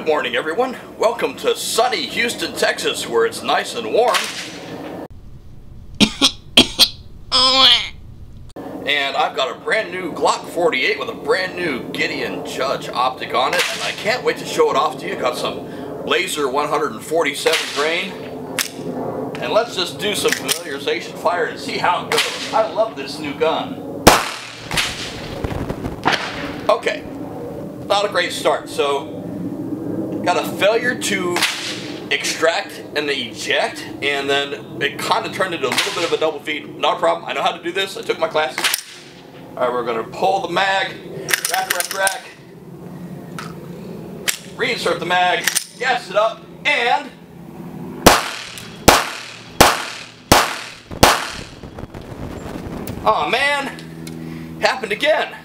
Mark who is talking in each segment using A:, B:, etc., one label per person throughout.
A: Good morning, everyone. Welcome to sunny Houston, Texas, where it's nice and warm. And I've got a brand new Glock 48 with a brand new Gideon Optic on it, and I can't wait to show it off to you. Got some laser 147 grain, and let's just do some familiarization fire and see how it goes. I love this new gun. Okay, not a great start. So, got a failure to extract and eject, and then it kind of turned into a little bit of a double feed. Not a problem. I know how to do this. I took my classes. All right, we're going to pull the mag, rack, reinsert the mag, gas it up, and oh man, happened again.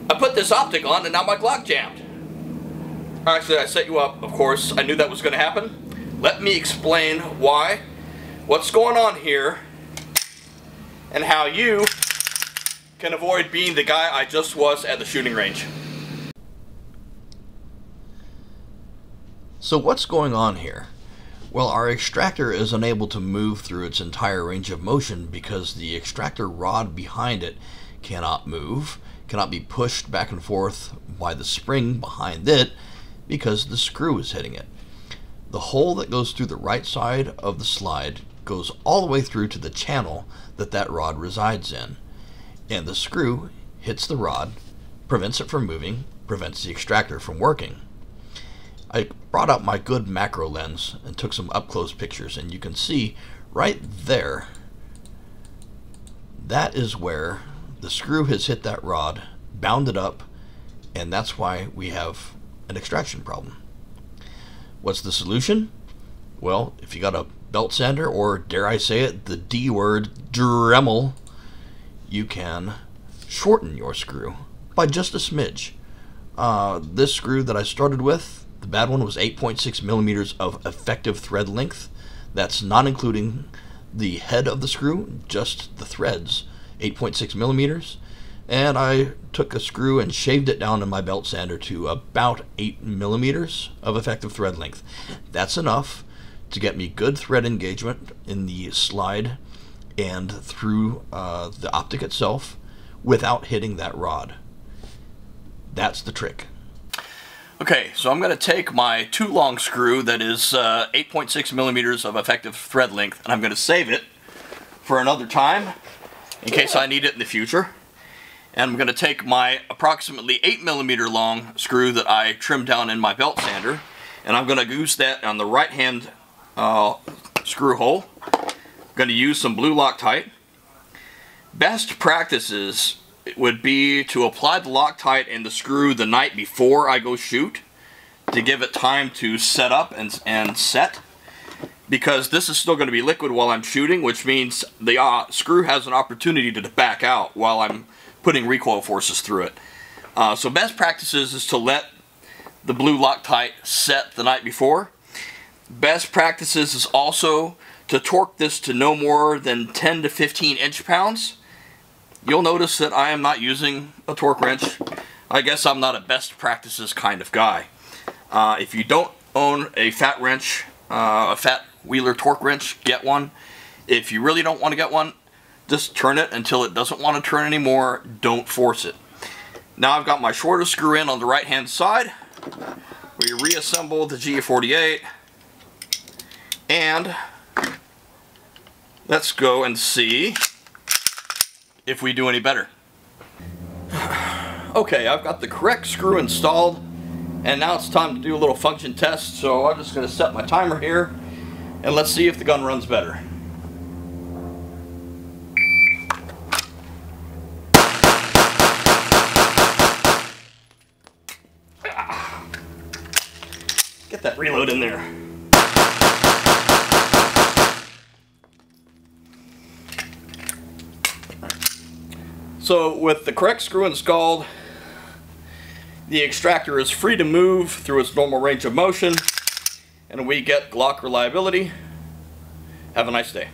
A: I put this optic on and now my Glock jammed. Actually, I set you up, of course. I knew that was going to happen. Let me explain why, what's going on here, and how you can avoid being the guy I just was at the shooting range.
B: So what's going on here? Well, our extractor is unable to move through its entire range of motion because the extractor rod behind it cannot move, cannot be pushed back and forth by the spring behind it because the screw is hitting it. The hole that goes through the right side of the slide goes all the way through to the channel that rod resides in. And the screw hits the rod, prevents it from moving, prevents the extractor from working. I brought out my good macro lens and took some up-close pictures, and you can see right there, that is where the screw has hit that rod, bound it up, and that's why we have an extraction problem. What's the solution? Well, if you got a belt sander, or dare I say it, the D word, Dremel, you can shorten your screw by just a smidge. This screw that I started with, the bad one, was 8.6 millimeters of effective thread length. That's not including the head of the screw, just the threads, 8.6 millimeters. And I took a screw and shaved it down in my belt sander to about 8 millimeters of effective thread length. That's enough to get me good thread engagement in the slide and through the optic itself without hitting that rod. That's the trick.
A: Okay, so I'm going to take my too long screw that is 8.6 millimeters of effective thread length, and I'm going to save it for another time in case I need it in the future. And I'm going to take my approximately 8 millimeter long screw that I trimmed down in my belt sander, and I'm going to use that on the right hand screw hole. I'm going to use some blue Loctite. Best practices would be to apply the Loctite in the screw the night before I go shoot to give it time to set up and set, because this is still going to be liquid while I'm shooting, which means the screw has an opportunity to back out while I'm putting recoil forces through it. So best practices is to let the blue Loctite set the night before. Best practices is also to torque this to no more than 10 to 15 inch-pounds. You'll notice that I am not using a torque wrench. I guess I'm not a best practices kind of guy. If you don't own a fat wrench, a fat Wheeler torque wrench, get one. If you really don't want to get one, just turn it until it doesn't want to turn anymore. Don't force it. Now I've got my shorter screw in on the right hand side. We reassemble the G48, and let's go and see if we do any better. Okay, I've got the correct screw installed, and now it's time to do a little function test. So I'm just going to set my timer here, and let's see if the gun runs better. Get that reload in there. So with the correct screw installed, the extractor is free to move through its normal range of motion, and we get Glock reliability. Have a nice day.